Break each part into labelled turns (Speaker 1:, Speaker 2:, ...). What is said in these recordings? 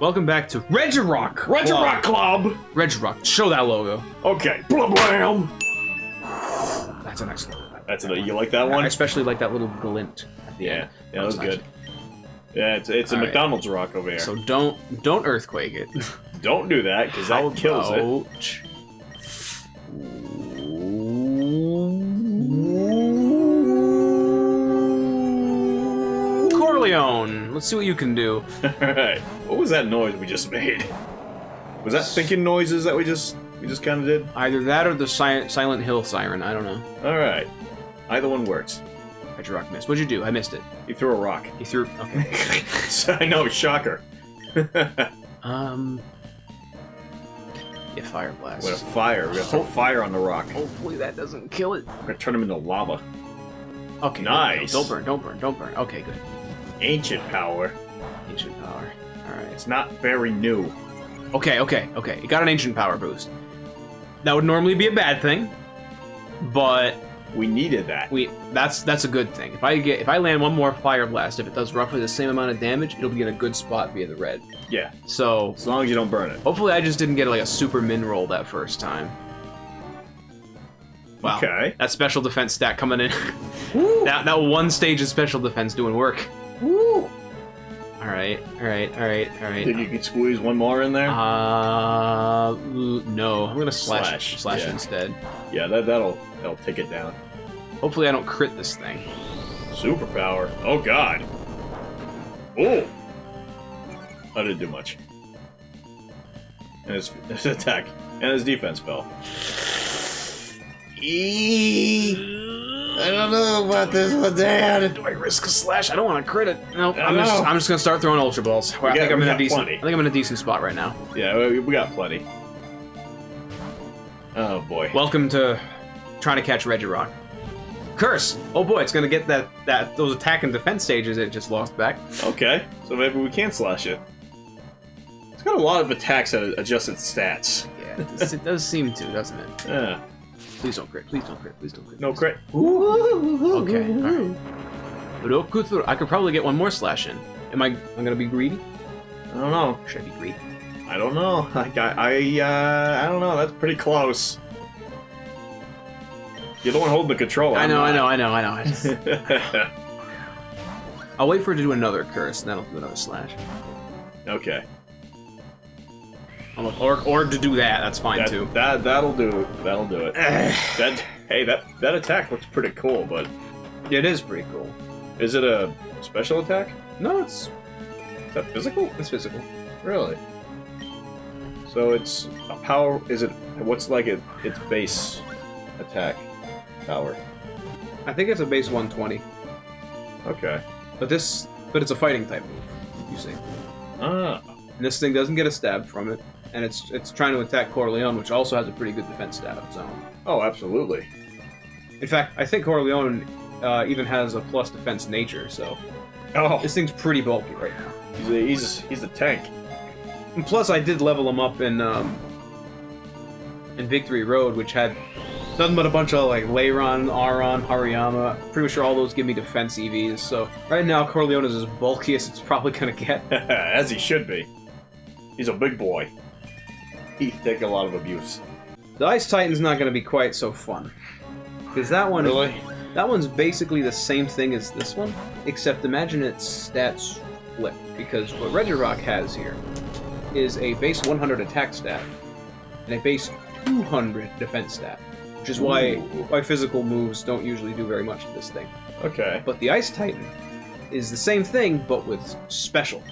Speaker 1: Welcome back to Reggie Rock
Speaker 2: Club.
Speaker 1: Reggie Rock, show that logo.
Speaker 2: Okay. Blam blam.
Speaker 1: That's a nice logo.
Speaker 2: That's it. You like that one?
Speaker 1: I especially like that little glint.
Speaker 2: Yeah, that was good. Yeah, it's a McDonald's rock over here.
Speaker 1: So don't earthquake it.
Speaker 2: Don't do that, because that kills it.
Speaker 1: Corleone, let's see what you can do.
Speaker 2: Alright, what was that noise we just made? Was that thinking noises that we just kind of did?
Speaker 1: Either that or the Silent Hill siren, I don't know.
Speaker 2: Alright, either one works.
Speaker 1: Reggie Rock missed. What'd you do? I missed it.
Speaker 2: You threw a rock.
Speaker 1: You threw... Okay.
Speaker 2: I know, shocker.
Speaker 1: Yeah, fire blast.
Speaker 2: With a fire. We're gonna throw fire on the rock.
Speaker 1: Hopefully that doesn't kill it.
Speaker 2: We're gonna turn him into lava.
Speaker 1: Okay.
Speaker 2: Nice.
Speaker 1: Don't burn. Okay, good.
Speaker 2: Ancient power.
Speaker 1: Ancient power. Alright.
Speaker 2: It's not very new.
Speaker 1: Okay. You got an ancient power boost. That would normally be a bad thing, but
Speaker 2: we needed that.
Speaker 1: That's a good thing. If I land one more fire blast, if it does roughly the same amount of damage, it'll be in a good spot via the red.
Speaker 2: Yeah.
Speaker 1: So
Speaker 2: as long as you don't burn it.
Speaker 1: Hopefully I just didn't get like a super min roll that first time. Wow.
Speaker 2: Okay.
Speaker 1: That special defense stat coming in.
Speaker 2: Woo.
Speaker 1: that one stage of special defense doing work.
Speaker 2: Woo.
Speaker 1: All right.
Speaker 2: Think you can squeeze one more in there?
Speaker 1: No. I'm gonna slash
Speaker 2: yeah.
Speaker 1: instead.
Speaker 2: Yeah, that'll take it down.
Speaker 1: Hopefully I don't crit this thing.
Speaker 2: Superpower. Oh god. Oh. That didn't do much. And his attack and his defense fell. I don't know about this one, Dad.
Speaker 1: Do I risk a slash? I don't want to crit it. No, I'm just gonna start throwing ultra balls. I think I'm in a decent spot right now.
Speaker 2: Yeah, we got plenty. Oh boy.
Speaker 1: Welcome to trying to catch Reggie Rock. Curse! Oh boy, it's gonna get those attack and defense stages it just lost back.
Speaker 2: Okay, so maybe we can slash it. It's got a lot of attacks at adjusted stats.
Speaker 1: Yeah, it does seem to, doesn't it?
Speaker 2: Yeah.
Speaker 1: Please don't crit.
Speaker 2: No crit.
Speaker 1: Okay, alright. I could probably get one more slash in. I'm gonna be greedy?
Speaker 2: I don't know.
Speaker 1: Should I be greedy?
Speaker 2: I don't know. I don't know. That's pretty close. You're the one holding the controller.
Speaker 1: I know. I'll wait for it to do another curse, and then I'll do another slash.
Speaker 2: Okay.
Speaker 1: Or to do that. That's fine too.
Speaker 2: That'll do it. That attack looks pretty cool, but
Speaker 1: it is pretty cool.
Speaker 2: Is it a special attack?
Speaker 1: No,
Speaker 2: Is that physical?
Speaker 1: It's physical.
Speaker 2: Really? So it's a power. Is it? What's like its base attack power?
Speaker 1: I think it's a base 120.
Speaker 2: Okay.
Speaker 1: But it's a fighting type move. You see.
Speaker 2: Ah.
Speaker 1: And this thing doesn't get a stab from it, and it's trying to attack Corleone, which also has a pretty good defense stat of its own.
Speaker 2: Oh, absolutely.
Speaker 1: In fact, I think Corleone even has a plus defense nature, so this thing's pretty bulky right now.
Speaker 2: He's a tank.
Speaker 1: And plus, I did level him up in Victory Road, which had nothing but a bunch of like Leiron, Aron, Hariyama. Pretty sure all those give me defense EVs. So right now, Corleone is as bulky as it's probably gonna get.
Speaker 2: As he should be. He's a big boy. He take a lot of abuse.
Speaker 1: The Ice Titan's not gonna be quite so fun, because that one's basically the same thing as this one, except imagine its stats flip. Because what Reggie Rock has here is a base 100 attack stat and a base 200 defense stat, which is why physical moves don't usually do very much to this thing.
Speaker 2: Okay.
Speaker 1: But the Ice Titan is the same thing, but with special.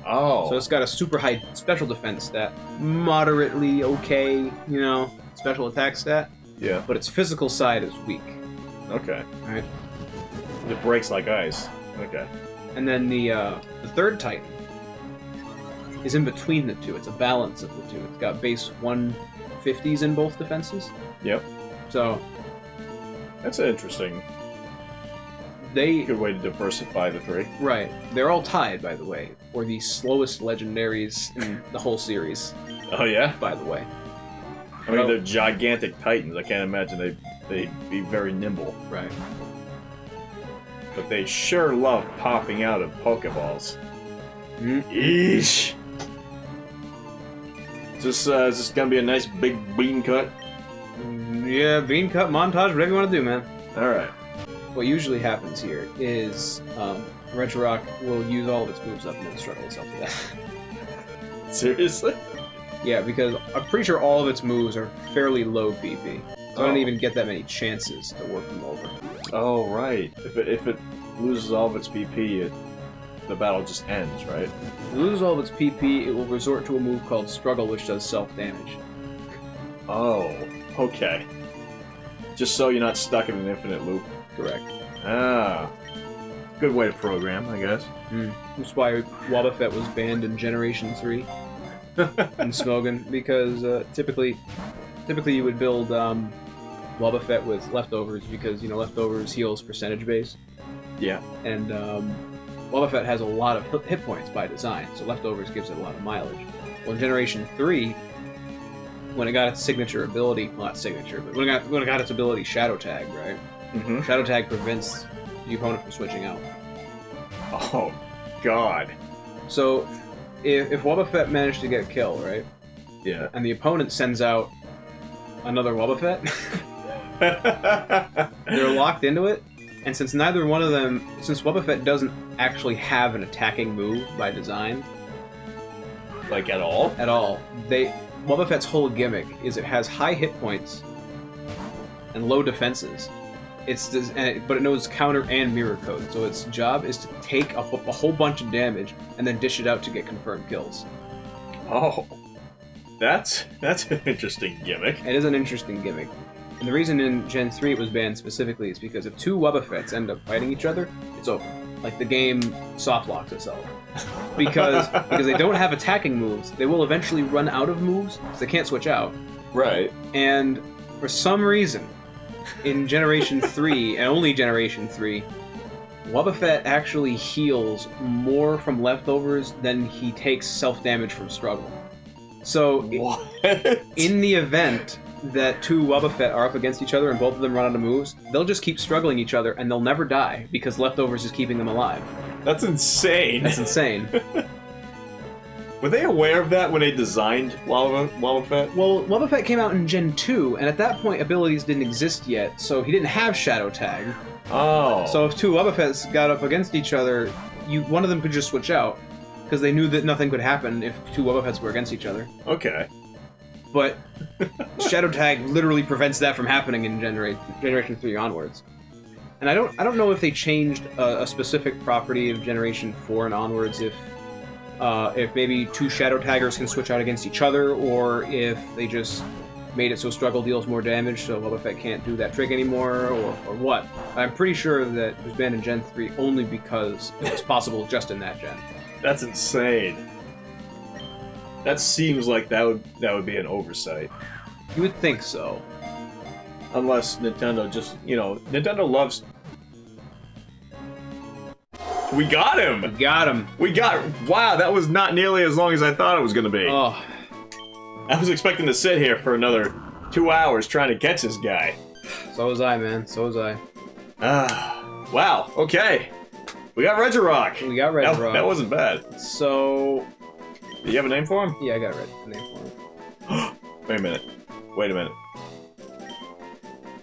Speaker 2: Oh.
Speaker 1: So it's got a super high special defense stat, moderately okay, special attack stat.
Speaker 2: Yeah.
Speaker 1: But its physical side is weak.
Speaker 2: Okay.
Speaker 1: Alright.
Speaker 2: It breaks like ice. Okay.
Speaker 1: And then the third Titan is in between the two. It's a balance of the two. It's got base 150s in both defenses.
Speaker 2: Yep.
Speaker 1: So
Speaker 2: that's interesting. Good way to diversify the three.
Speaker 1: Right. They're all tied, by the way, for the slowest legendaries in the whole series.
Speaker 2: Oh yeah?
Speaker 1: By the way.
Speaker 2: I mean, they're gigantic titans. I can't imagine they'd be very nimble.
Speaker 1: Right.
Speaker 2: But they sure love popping out of Pokeballs.
Speaker 1: Eesh.
Speaker 2: Is this gonna be a nice big bean cut?
Speaker 1: Yeah, bean cut montage, whatever you want to do, man.
Speaker 2: Alright.
Speaker 1: What usually happens here is Regirock will use all of its moves up and then struggle itself to death.
Speaker 2: Seriously?
Speaker 1: Yeah, because I'm pretty sure all of its moves are fairly low PP. So I don't even get that many chances to work them over.
Speaker 2: Oh, right. If it loses all of its PP, the battle just ends, right?
Speaker 1: If it loses all of its PP, it will resort to a move called Struggle, which does self-damage.
Speaker 2: Oh, okay. Just so you're not stuck in an infinite loop.
Speaker 1: Correct.
Speaker 2: Ah. Good way to program, I guess.
Speaker 1: That's why Wobbuffet was banned in Generation 3 in Smogon, because typically you would build Wobbuffet with Leftovers, because, you know, Leftovers heals percentage base.
Speaker 2: Yeah.
Speaker 1: And Wobbuffet has a lot of hit points by design, so Leftovers gives it a lot of mileage. Well, in Generation 3, when it got its signature ability, well, not signature, but when it got its ability Shadow Tag, right?
Speaker 2: Mm-hmm.
Speaker 1: Shadow Tag prevents the opponent from switching out.
Speaker 2: Oh, God.
Speaker 1: So, if Wobbuffet managed to get a kill, right?
Speaker 2: Yeah.
Speaker 1: And the opponent sends out another Wobbuffet, they're locked into it, and since neither one of them, since Wobbuffet doesn't actually have an attacking move by design,
Speaker 2: like at all?
Speaker 1: At all, Wobbuffet's whole gimmick is it has high hit points and low defenses. But it knows counter and mirror code, so its job is to take a whole bunch of damage and then dish it out to get confirmed kills.
Speaker 2: Oh, that's an interesting gimmick.
Speaker 1: It is an interesting gimmick. And the reason in Gen 3 it was banned specifically is because if two Wobbuffets end up fighting each other, it's over. Like, the game soft locks itself. Because they don't have attacking moves, they will eventually run out of moves, because they can't switch out.
Speaker 2: Right.
Speaker 1: And for some reason, in Generation 3, and only Generation 3, Wobbuffet actually heals more from Leftovers than he takes self-damage from Struggle. So,
Speaker 2: what?
Speaker 1: In the event that two Wobbuffet are up against each other and both of them run out of moves, they'll just keep struggling each other and they'll never die, because Leftovers is keeping them alive.
Speaker 2: That's insane.
Speaker 1: That's insane.
Speaker 2: Were they aware of that when they designed Wobbuffet?
Speaker 1: Well, Wobbuffet came out in Gen 2, and at that point abilities didn't exist yet, so he didn't have Shadow Tag.
Speaker 2: Oh.
Speaker 1: So if two Wobbuffets got up against each other, one of them could just switch out, because they knew that nothing could happen if two Wobbuffets were against each other.
Speaker 2: Okay.
Speaker 1: But Shadow Tag literally prevents that from happening in Generation 3 onwards. And I don't know if they changed a specific property of Generation 4 and onwards, if maybe two Shadow Taggers can switch out against each other, or if they just made it so Struggle deals more damage, so Wobbuffet can't do that trick anymore, or what. I'm pretty sure that it was banned in Gen 3 only because it was possible just in that gen.
Speaker 2: That's insane. That seems like that would be an oversight.
Speaker 1: You would think so.
Speaker 2: Unless Nintendo just, Nintendo loves... We got him!
Speaker 1: We got him!
Speaker 2: Wow, that was not nearly as long as I thought it was going to be.
Speaker 1: Oh.
Speaker 2: I was expecting to sit here for another 2 hours trying to catch this guy.
Speaker 1: So was I, man. So was I.
Speaker 2: Wow, okay. We got Regirock.
Speaker 1: We got Regirock.
Speaker 2: That wasn't bad.
Speaker 1: So...
Speaker 2: Do you have a name for him?
Speaker 1: Yeah, I got a name for him.
Speaker 2: Wait a minute.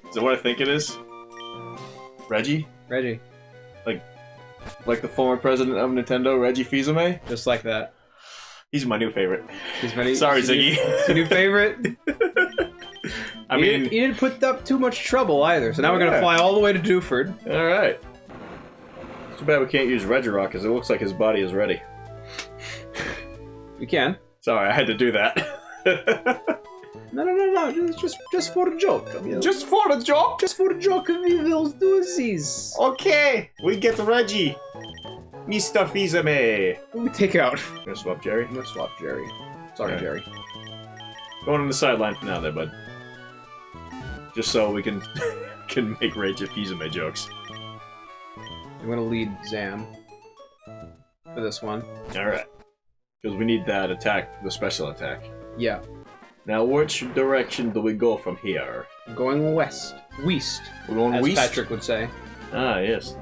Speaker 2: Is that what I think it is? Reggie?
Speaker 1: Reggie.
Speaker 2: Like the former president of Nintendo, Reggie Fils-Aimé?
Speaker 1: Just like that.
Speaker 2: He's my new favorite.
Speaker 1: Sorry,
Speaker 2: Ziggy.
Speaker 1: Your new favorite?
Speaker 2: I mean...
Speaker 1: You didn't put up too much trouble either, so now we're gonna fly all the way to Dewford.
Speaker 2: Alright. It's too bad we can't use Regirock, because it looks like his body is ready.
Speaker 1: We can.
Speaker 2: Sorry, I had to do that.
Speaker 1: No. Just for a joke.
Speaker 2: Just for a joke?
Speaker 1: Just for a joke, we will do this.
Speaker 2: Okay, we get Reggie. Mr. Fils-Aimé.
Speaker 1: What do we take out?
Speaker 2: You gonna swap Jerry?
Speaker 1: I'm gonna swap Jerry. Sorry,
Speaker 2: Okay.
Speaker 1: Jerry.
Speaker 2: Going on the sideline for now there, bud. Just so we can make Reggie Fils-Aimé jokes.
Speaker 1: I'm gonna lead Zam for this one.
Speaker 2: Alright. Because we need that attack, the special attack.
Speaker 1: Yeah.
Speaker 2: Now, which direction do we go from here?
Speaker 1: Going west. West.
Speaker 2: We're going
Speaker 1: as
Speaker 2: west?
Speaker 1: Patrick would say.
Speaker 2: Ah, yes.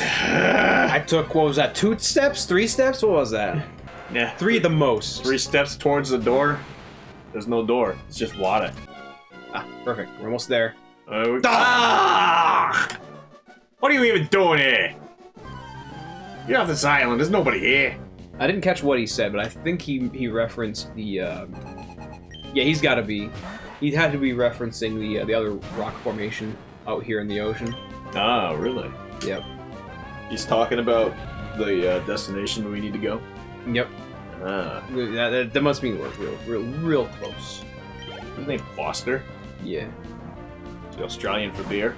Speaker 1: I took, what was that, 2 steps? 3 steps? What was that?
Speaker 2: Yeah.
Speaker 1: 3 the most.
Speaker 2: 3 steps towards the door. There's no door. It's just water.
Speaker 1: Ah, perfect. We're almost there.
Speaker 2: Ah! What are you even doing here? You're off this island. There's nobody here.
Speaker 1: I didn't catch what he said, but I think he referenced the. Yeah, he's got to be. He had to be referencing the other rock formation out here in the ocean.
Speaker 2: Ah, really?
Speaker 1: Yep.
Speaker 2: He's talking about the destination we need to go.
Speaker 1: Yep.
Speaker 2: Ah.
Speaker 1: That must mean we're real close.
Speaker 2: His name Foster.
Speaker 1: Yeah.
Speaker 2: The Australian for beer.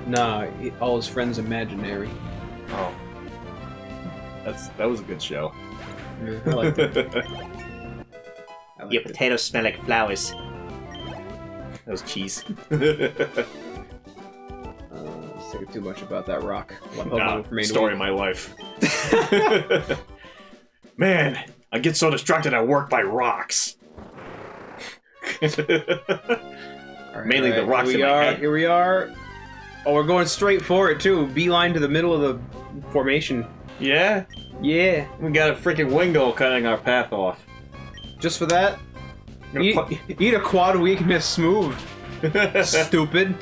Speaker 1: Nah, all his friends imaginary.
Speaker 2: Oh. That was a good show.
Speaker 1: Yeah, I liked it. I liked
Speaker 2: Your
Speaker 1: it.
Speaker 2: potatoes smell like flowers. That was cheese.
Speaker 1: Let's think too much about that rock.
Speaker 2: Story of my life. Man, I get so distracted at work by rocks. Mainly the rocks in my head.
Speaker 1: Here we are. Oh, we're going straight for it too. Beeline to the middle of the formation.
Speaker 2: Yeah?
Speaker 1: Yeah.
Speaker 2: We got a freaking Wingo cutting our path off.
Speaker 1: Just for that? Eat a quad weakness smooth. Stupid.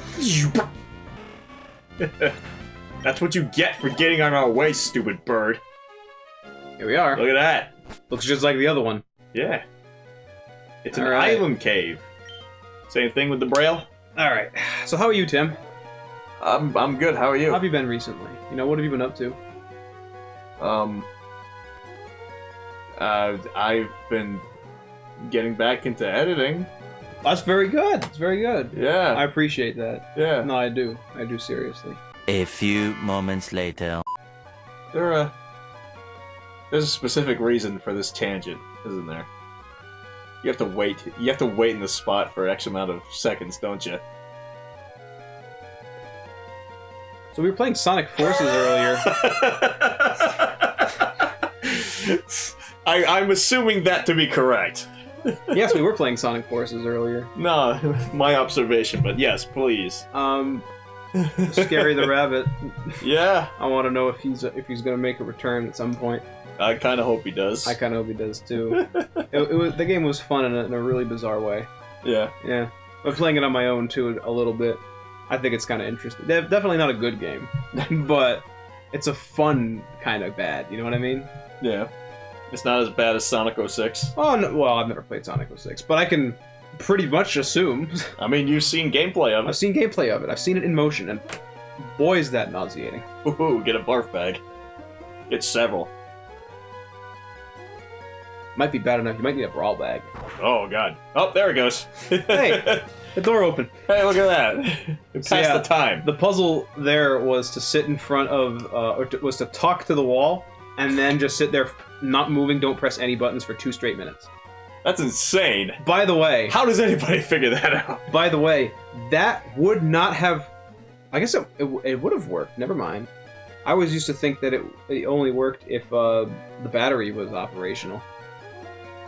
Speaker 2: That's what you get for getting on our way, stupid bird.
Speaker 1: Here we are.
Speaker 2: Look at that.
Speaker 1: Looks just like the other one.
Speaker 2: Yeah. It's an
Speaker 1: Alright.
Speaker 2: island cave. Same thing with the Braille?
Speaker 1: Alright. So how are you, Tim?
Speaker 2: I'm good. How are you?
Speaker 1: How have you been recently? You know, what have you been up to?
Speaker 2: I've been getting back into editing.
Speaker 1: That's very good. It's very good.
Speaker 2: Yeah.
Speaker 1: I appreciate that.
Speaker 2: Yeah.
Speaker 1: No, I do. I do seriously.
Speaker 3: A few moments later.
Speaker 2: There's a specific reason for this tangent, isn't there? You have to wait. You have to wait in the spot for X amount of seconds, don't you?
Speaker 1: So we were playing Sonic Forces earlier.
Speaker 2: I'm assuming that to be correct.
Speaker 1: Yes, we were playing Sonic Forces earlier.
Speaker 2: No, my observation, but yes, please.
Speaker 1: Scary the Rabbit.
Speaker 2: Yeah.
Speaker 1: I want to know if he's gonna make a return at some point.
Speaker 2: I kind of hope he does.
Speaker 1: I kind of hope he does too. The game was fun in a really bizarre way.
Speaker 2: Yeah.
Speaker 1: Yeah, but playing it on my own too a little bit. I think it's kind of interesting. Definitely not a good game, but it's a fun kind of bad. You know what I mean?
Speaker 2: Yeah. It's not as bad as Sonic 06.
Speaker 1: Oh no, well, I've never played Sonic 06, but I can pretty much assume.
Speaker 2: I mean, you've seen gameplay of it.
Speaker 1: I've seen gameplay of it. I've seen it in motion, and boy, is that nauseating.
Speaker 2: Ooh, get a barf bag. Get several.
Speaker 1: Might be bad enough. You might need a brawl bag.
Speaker 2: Oh god. Oh, there it goes.
Speaker 1: Hey, the door opened.
Speaker 2: Hey, look at that. It
Speaker 1: So,
Speaker 2: passed
Speaker 1: yeah,
Speaker 2: the time.
Speaker 1: The puzzle there was to sit in front of, was to talk to the wall, and then just sit there, not moving, don't press any buttons for 2 straight minutes.
Speaker 2: That's insane.
Speaker 1: By the way,
Speaker 2: How does anybody figure that out?
Speaker 1: that would not have. I guess it would have worked. Never mind. I always used to think that it only worked if the battery was operational.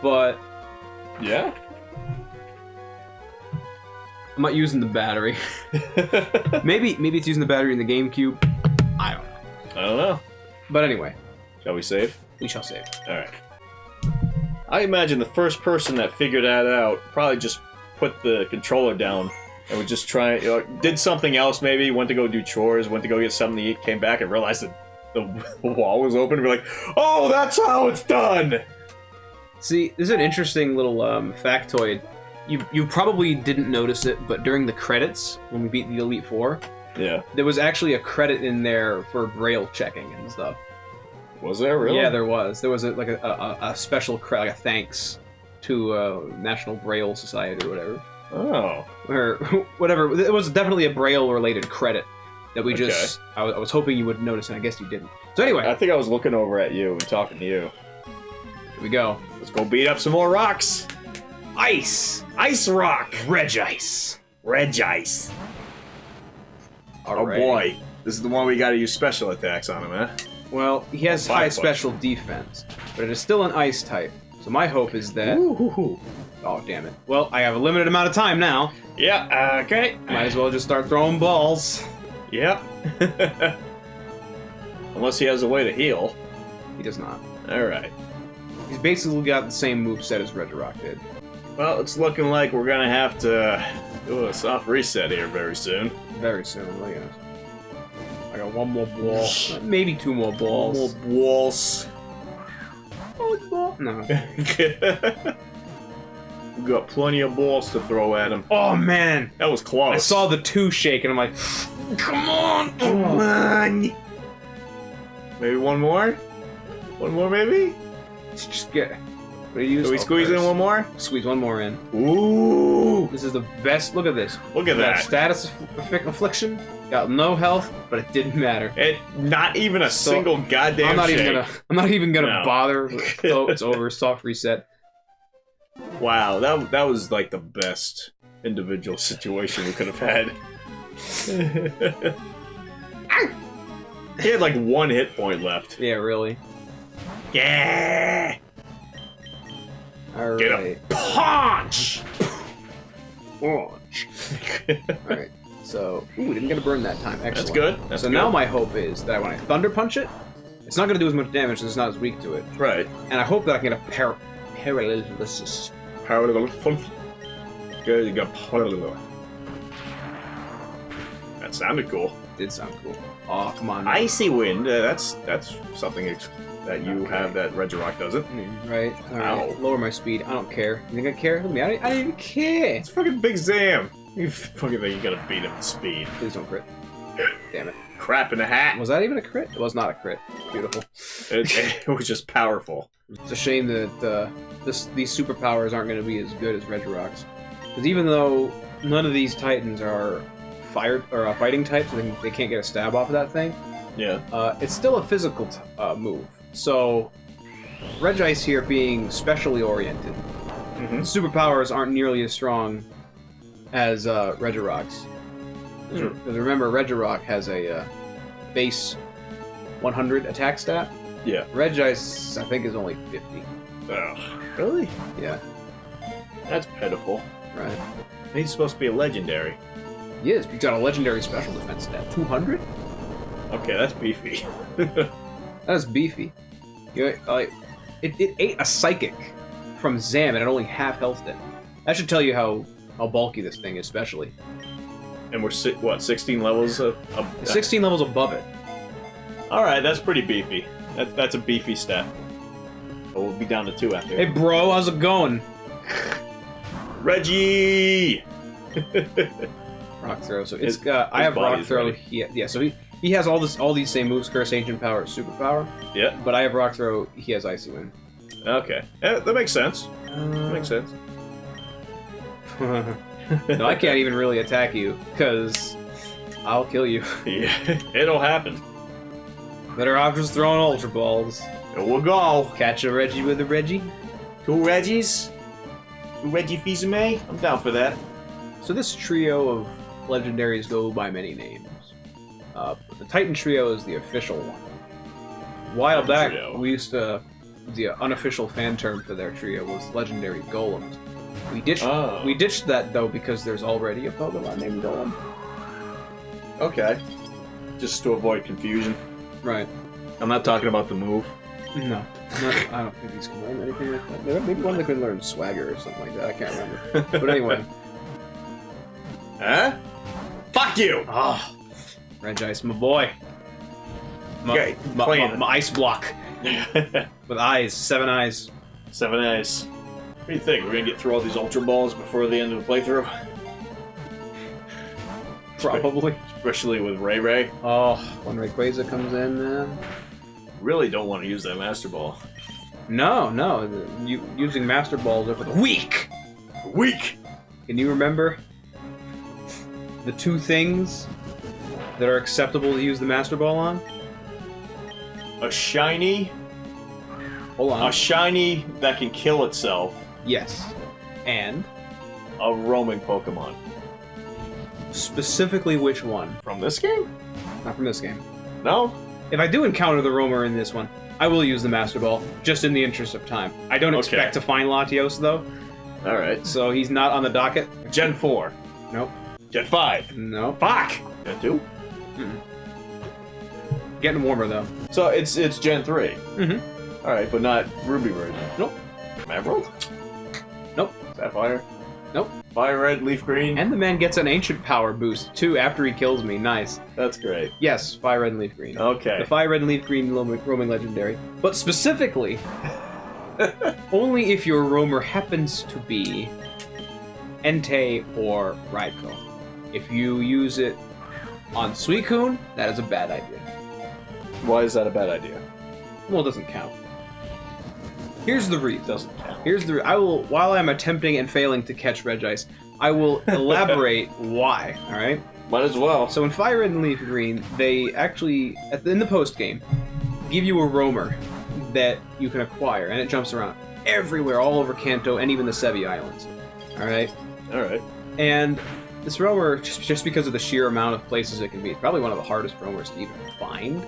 Speaker 1: But
Speaker 2: Yeah.
Speaker 1: I'm not using the battery. maybe it's using the battery in the GameCube. I don't know.
Speaker 2: I don't know.
Speaker 1: But anyway,
Speaker 2: Shall we save?
Speaker 1: we shall save.
Speaker 2: Alright. I imagine the first person that figured that out probably just put the controller down and would just try, did something else maybe, went to go do chores, went to go get something to eat, came back and realized that the wall was open and be like, oh, that's how it's done!
Speaker 1: See, this is an interesting little factoid. You probably didn't notice it, but during the credits, when we beat the Elite Four,
Speaker 2: Yeah.
Speaker 1: there was actually a credit in there for Braille checking and stuff.
Speaker 2: Was there really?
Speaker 1: Yeah, there was. There was a special like a thanks to National Braille Society or whatever.
Speaker 2: Oh.
Speaker 1: Or whatever. It was definitely a Braille-related credit that we
Speaker 2: Okay.
Speaker 1: just... I was hoping you would notice, and I guess you didn't. So anyway,
Speaker 2: I think I was looking over at you and talking to you.
Speaker 1: here we go.
Speaker 2: Let's go beat up some more rocks.
Speaker 1: Ice!
Speaker 2: Ice rock.
Speaker 1: Reg Ice!
Speaker 2: Reg ice.
Speaker 1: Alrighty.
Speaker 2: Oh boy. This is the one we gotta use special attacks on him, huh?
Speaker 1: Well, he has
Speaker 2: Fire
Speaker 1: high
Speaker 2: punch.
Speaker 1: special defense, but it is still an ice type. So my hope is that...
Speaker 2: Ooh.
Speaker 1: Oh, damn it. Well, I have a limited amount of time now.
Speaker 2: Yeah, okay.
Speaker 1: Might as well just start throwing balls.
Speaker 2: Yep. Unless he has a way to heal.
Speaker 1: He does not.
Speaker 2: Alright.
Speaker 1: He's basically got the same moveset as Regirock did.
Speaker 2: Well, it's looking like we're gonna have to do a soft reset here very soon.
Speaker 1: Very soon, look at it. I got one more ball. Maybe 2 more balls.
Speaker 2: More balls.
Speaker 1: No.
Speaker 2: We got plenty of balls to throw at him.
Speaker 1: Oh, man.
Speaker 2: That was close.
Speaker 1: I saw the 2 shake, and I'm like, come on! Come on!
Speaker 2: Maybe one more? One more, maybe?
Speaker 1: Just get... What do you use?
Speaker 2: Can we squeeze in one more?
Speaker 1: Squeeze one more in.
Speaker 2: Ooh!
Speaker 1: This is the best. Look at this.
Speaker 2: Look at that.
Speaker 1: Status affliction. Got no health, but it didn't matter.
Speaker 2: Not even a single goddamn
Speaker 1: I'm not
Speaker 2: shake.
Speaker 1: I'm not even gonna
Speaker 2: No.
Speaker 1: bother. So it's over. Soft reset.
Speaker 2: Wow, that was like the best individual situation we could have had. He had like 1 hit point left.
Speaker 1: Yeah, really.
Speaker 2: Yeah!
Speaker 1: All
Speaker 2: Get
Speaker 1: right.
Speaker 2: him! Punch!
Speaker 1: Punch. All right. So, ooh, didn't get a burn that time. Excellent.
Speaker 2: That's good. That's
Speaker 1: so
Speaker 2: good.
Speaker 1: now my hope is that when I thunder punch it, it's not gonna do as much damage because it's not as weak to it.
Speaker 2: Right.
Speaker 1: And I hope that I can get a paralysis.
Speaker 2: Good, you got parallel. That sounded cool.
Speaker 1: Did sound cool. Oh, come on.
Speaker 2: Icy wind. That's something that you
Speaker 1: Okay.
Speaker 2: have that Regirock doesn't.
Speaker 1: Right. All right.
Speaker 2: Ow.
Speaker 1: Lower my speed. I don't care. You think I care? Look at me. I didn't even care.
Speaker 2: It's fucking Big Zam. You fucking think you gotta beat him with speed?
Speaker 1: Please don't crit. Damn it.
Speaker 2: Crap in a hat.
Speaker 1: Was that even a crit? It was not a crit. Beautiful.
Speaker 2: It was just powerful.
Speaker 1: It's a shame that these superpowers aren't going to be as good as Regirock's. Because even though none of these Titans are fighting types, so they can't get a stab off of that thing,
Speaker 2: Yeah.
Speaker 1: it's still a physical move. So, Regice here being specially oriented,
Speaker 2: Mm-hmm.
Speaker 1: superpowers aren't nearly as strong as Regirock's. Because remember, Regirock has a base 100 attack stat.
Speaker 2: Yeah.
Speaker 1: Regice, I think, is only 50.
Speaker 2: Ugh. Really?
Speaker 1: Yeah,
Speaker 2: That's pitiful.
Speaker 1: right.
Speaker 2: He's supposed to be a legendary.
Speaker 1: He is. He's got a legendary special defense stat. 200?
Speaker 2: Okay, that's beefy.
Speaker 1: That's beefy. It ate a psychic from Zam and it only half health it. That should tell you how bulky this thing is, especially.
Speaker 2: And we're, 16 levels of
Speaker 1: 16 levels above it.
Speaker 2: Alright, that's pretty beefy. That's a beefy stat. But we'll be down to 2 after.
Speaker 1: Hey, bro, how's it going?
Speaker 2: Reggie!
Speaker 1: Rock throw. So it's
Speaker 2: His
Speaker 1: I have rock
Speaker 2: body's
Speaker 1: throw.
Speaker 2: ready.
Speaker 1: So he has all these same moves: Curse, Ancient Power, Superpower.
Speaker 2: Yeah.
Speaker 1: But I have rock throw. He has Icy Wind.
Speaker 2: Okay. Yeah, that makes sense. That makes sense.
Speaker 1: No, I can't even really attack you because I'll kill you.
Speaker 2: Yeah, it'll happen.
Speaker 1: Better off just throwing Ultra Balls.
Speaker 2: Here we'll go.
Speaker 1: Catch a Reggie with a Reggie.
Speaker 2: 2 Reggies? 2 Reggie Fils-Aimé? I'm down for that.
Speaker 1: So this trio of legendaries go by many names. But the Titan Trio is the official one. A while
Speaker 2: Titan
Speaker 1: back,
Speaker 2: Trio.
Speaker 1: we used to... The unofficial fan term for their trio was Legendary Golems. We ditched that, though, because there's already a Pokemon named Golem.
Speaker 2: Okay. Just to avoid confusion.
Speaker 1: Right.
Speaker 2: I'm not talking about the move.
Speaker 1: No. I don't think these can learn anything like that. Maybe one that can learn Swagger or something like that. I can't remember. But anyway.
Speaker 2: Huh? Fuck you!
Speaker 1: Oh, Regice, my boy.
Speaker 2: Okay, playing.
Speaker 1: My ice block. With eyes. 7 eyes.
Speaker 2: 7 eyes. What do you think? We're gonna get through all these Ultra Balls before the end of the playthrough?
Speaker 1: Probably.
Speaker 2: Especially with Ray Ray.
Speaker 1: Oh, when Rayquaza comes in, man.
Speaker 2: Really don't want to use that Master Ball.
Speaker 1: No. Using Master Balls are for the weak.
Speaker 2: Weak!
Speaker 1: Can you remember the 2 things that are acceptable to use the Master Ball on?
Speaker 2: A shiny.
Speaker 1: Hold on.
Speaker 2: A shiny that can kill itself.
Speaker 1: Yes. And?
Speaker 2: A roaming Pokemon.
Speaker 1: Specifically which one?
Speaker 2: From this game?
Speaker 1: Not from this game.
Speaker 2: No?
Speaker 1: If I do encounter the Roamer in this one, I will use the Master Ball, just in the interest of time. I don't expect to find Latios, though,
Speaker 2: Alright.
Speaker 1: so he's not on the docket.
Speaker 2: Gen 4.
Speaker 1: Nope.
Speaker 2: Gen 5.
Speaker 1: Nope.
Speaker 2: Fuck! Gen 2?
Speaker 1: Getting warmer, though.
Speaker 2: So it's Gen 3.
Speaker 1: Mm-hmm.
Speaker 2: Alright, but not Ruby version.
Speaker 1: Nope.
Speaker 2: Emerald?
Speaker 1: Nope.
Speaker 2: Sapphire?
Speaker 1: Nope.
Speaker 2: Fire red, leaf green?
Speaker 1: And the man gets an ancient power boost, too, after he kills me. Nice.
Speaker 2: That's great.
Speaker 1: Yes, fire red and leaf green.
Speaker 2: Okay.
Speaker 1: The fire red and leaf green roaming legendary. But specifically, only if your roamer happens to be Entei or Raikou. If you use it on Suicune, that is a bad idea.
Speaker 2: Why is that a bad idea?
Speaker 1: Well, it doesn't count. Here's the reason.
Speaker 2: Doesn't count.
Speaker 1: Here's the. I will, while I'm attempting and failing to catch Regice, I will elaborate why. All right.
Speaker 2: Might as well.
Speaker 1: So in Fire Red and Leaf Green, they actually in the post game give you a roamer that you can acquire, and it jumps around everywhere, all over Kanto and even the Sevi Islands. All right.
Speaker 2: All right.
Speaker 1: And this roamer, just because of the sheer amount of places it can be, it's probably one of the hardest roamers to even find.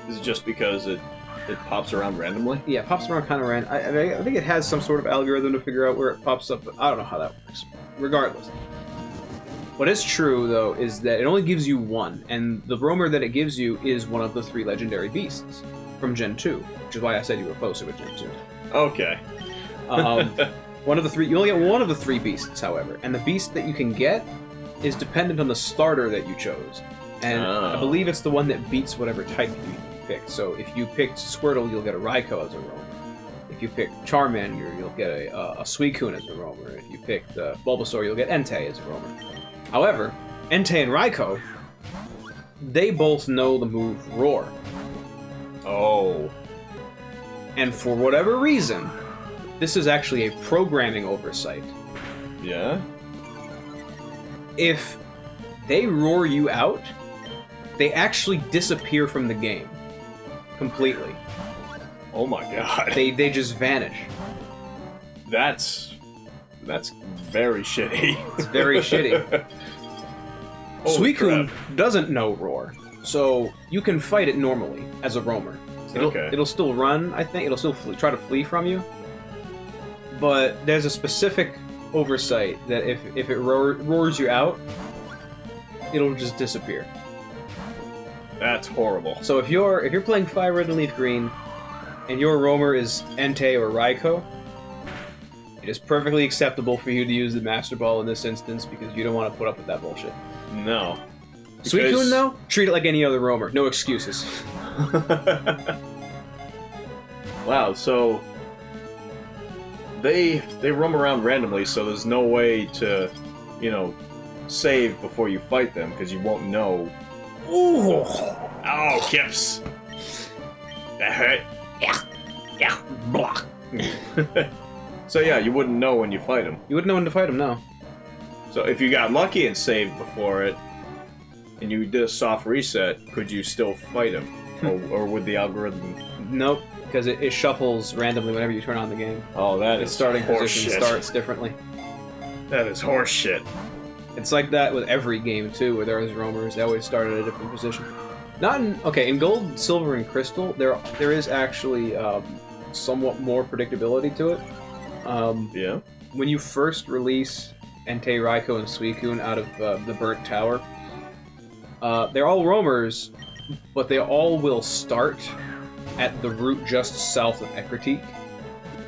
Speaker 2: Is it just because it pops around randomly?
Speaker 1: Yeah, it pops around kind of random. I think it has some sort of algorithm to figure out where it pops up, but I don't know how that works. Regardless. What is true, though, is that it only gives you one, and the roamer that it gives you is one of the 3 legendary beasts from Gen 2, which is why I said you were closer with Gen 2.
Speaker 2: Okay.
Speaker 1: One of the 3, you only get one of the 3 beasts, however, and the beast that you can get is dependent on the starter that you chose. And I believe it's the one that beats whatever type you picked. So if you picked Squirtle, you'll get a Raikou as a roamer. If you pick Charmander, you'll get a Suicune as a roamer. If you pick Bulbasaur, you'll get Entei as a roamer. However, Entei and Raikou, they both know the move Roar.
Speaker 2: Oh.
Speaker 1: And for whatever reason, this is actually a programming oversight.
Speaker 2: Yeah?
Speaker 1: If they roar you out, they actually disappear from the game. Completely.
Speaker 2: Oh my god.
Speaker 1: They just vanish.
Speaker 2: That's very shitty.
Speaker 1: It's very shitty.
Speaker 2: Holy
Speaker 1: Suicune
Speaker 2: crap.
Speaker 1: doesn't know Roar, so you can fight it normally as a roamer. It'll still run, I think. It'll still try to flee from you. But there's a specific oversight that if it roars you out, it'll just disappear.
Speaker 2: That's horrible.
Speaker 1: So if you're playing Fire Red and Leaf Green, and your roamer is Entei or Raikou, it is perfectly acceptable for you to use the Master Ball in this instance because you don't want to put up with that bullshit.
Speaker 2: No.
Speaker 1: Suicune, though, treat it like any other roamer. No excuses.
Speaker 2: Wow, so they roam around randomly, so there's no way to, save before you fight them because you won't know.
Speaker 1: Ooh!
Speaker 2: Oh, Kips! That hurt. Yeah. Blah. So yeah, you wouldn't know when you fight them.
Speaker 1: You wouldn't know when to fight him, no.
Speaker 2: So if you got lucky and saved before it, and you did a soft reset, could you still fight him? or would the algorithm...
Speaker 1: Nope, because it shuffles randomly whenever you turn on the game.
Speaker 2: Oh, that
Speaker 1: Its
Speaker 2: is
Speaker 1: starting position
Speaker 2: horseshit.
Speaker 1: starts differently.
Speaker 2: That is horseshit.
Speaker 1: It's like that with every game, too, where there is roamers. They always start at a different position. Not in... Okay, in Gold, Silver, and Crystal, there is actually somewhat more predictability to it.
Speaker 2: Yeah?
Speaker 1: When you first release Entei, Raikou, and Suicune out of the Burnt Tower, they're all roamers, but they all will start at the route just south of Ekritique.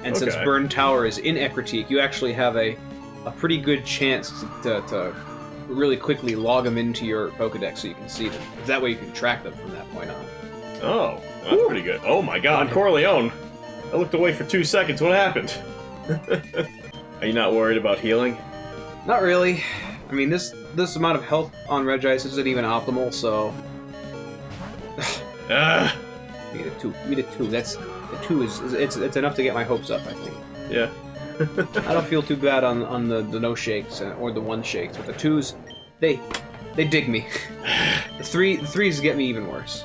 Speaker 1: And since Burnt Tower is in Ekritique, you actually have a pretty good chance to really quickly log them into your Pokedex so you can see them. Because that way you can track them from that point on.
Speaker 2: Oh, that's pretty good. Oh my god, Corleone! I looked away for 2 seconds, what happened? Are you not worried about healing?
Speaker 1: Not really. I mean, this amount of health on Regice isn't even optimal, so...
Speaker 2: Ah!
Speaker 1: Give me the 2. The 2 is it's enough to get my hopes up, I think.
Speaker 2: Yeah.
Speaker 1: I don't feel too bad on the no shakes or the 1 shakes, but the 2s, they dig me. The 3s get me even worse.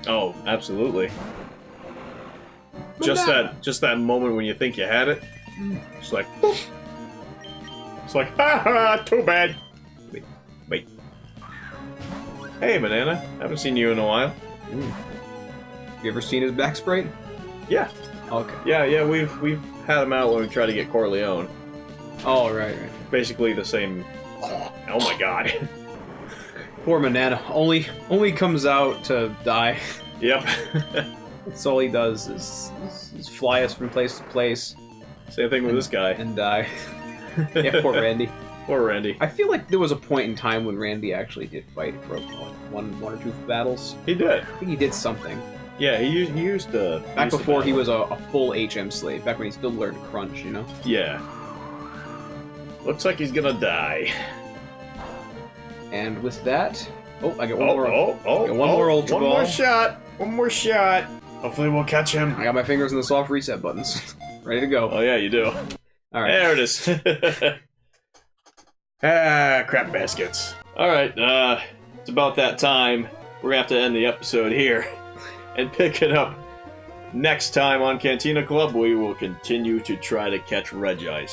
Speaker 2: Oh, absolutely. Just that moment when you think you had it. It's like, boop. It's like, ha ha, too bad. Wait. Hey, Banana. Haven't seen you in a while.
Speaker 1: You ever seen his back sprite?
Speaker 2: Yeah.
Speaker 1: Okay.
Speaker 2: Yeah, we've had him out when we try to get Corleone.
Speaker 1: Oh, right.
Speaker 2: Basically the same. Oh my god.
Speaker 1: Poor Manana. Only comes out to die.
Speaker 2: Yep.
Speaker 1: That's all he does is fly us from place to place
Speaker 2: Same thing with this guy.
Speaker 1: and die. Yeah, poor Randy.
Speaker 2: Poor Randy.
Speaker 1: I feel like there was a point in time when Randy actually did fight for one or two battles.
Speaker 2: He did.
Speaker 1: I think he did something.
Speaker 2: Yeah, he used
Speaker 1: Back before he was a full HM slave. Back when he still learned Crunch, you know?
Speaker 2: Yeah. Looks like he's gonna die.
Speaker 1: And with that... Oh, I got one more. I got one
Speaker 2: oh,
Speaker 1: more Ultra
Speaker 2: One
Speaker 1: Ball.
Speaker 2: more shot. One more shot. Hopefully we'll catch him.
Speaker 1: I got my fingers in the soft reset buttons. Ready to go.
Speaker 2: Oh yeah, you do.
Speaker 1: Alright.
Speaker 2: There it is. Ah, crap baskets. Alright, it's about that time. We're gonna have to end the episode here and pick it up next time on Cantina Club. We will continue to try to catch Reggie.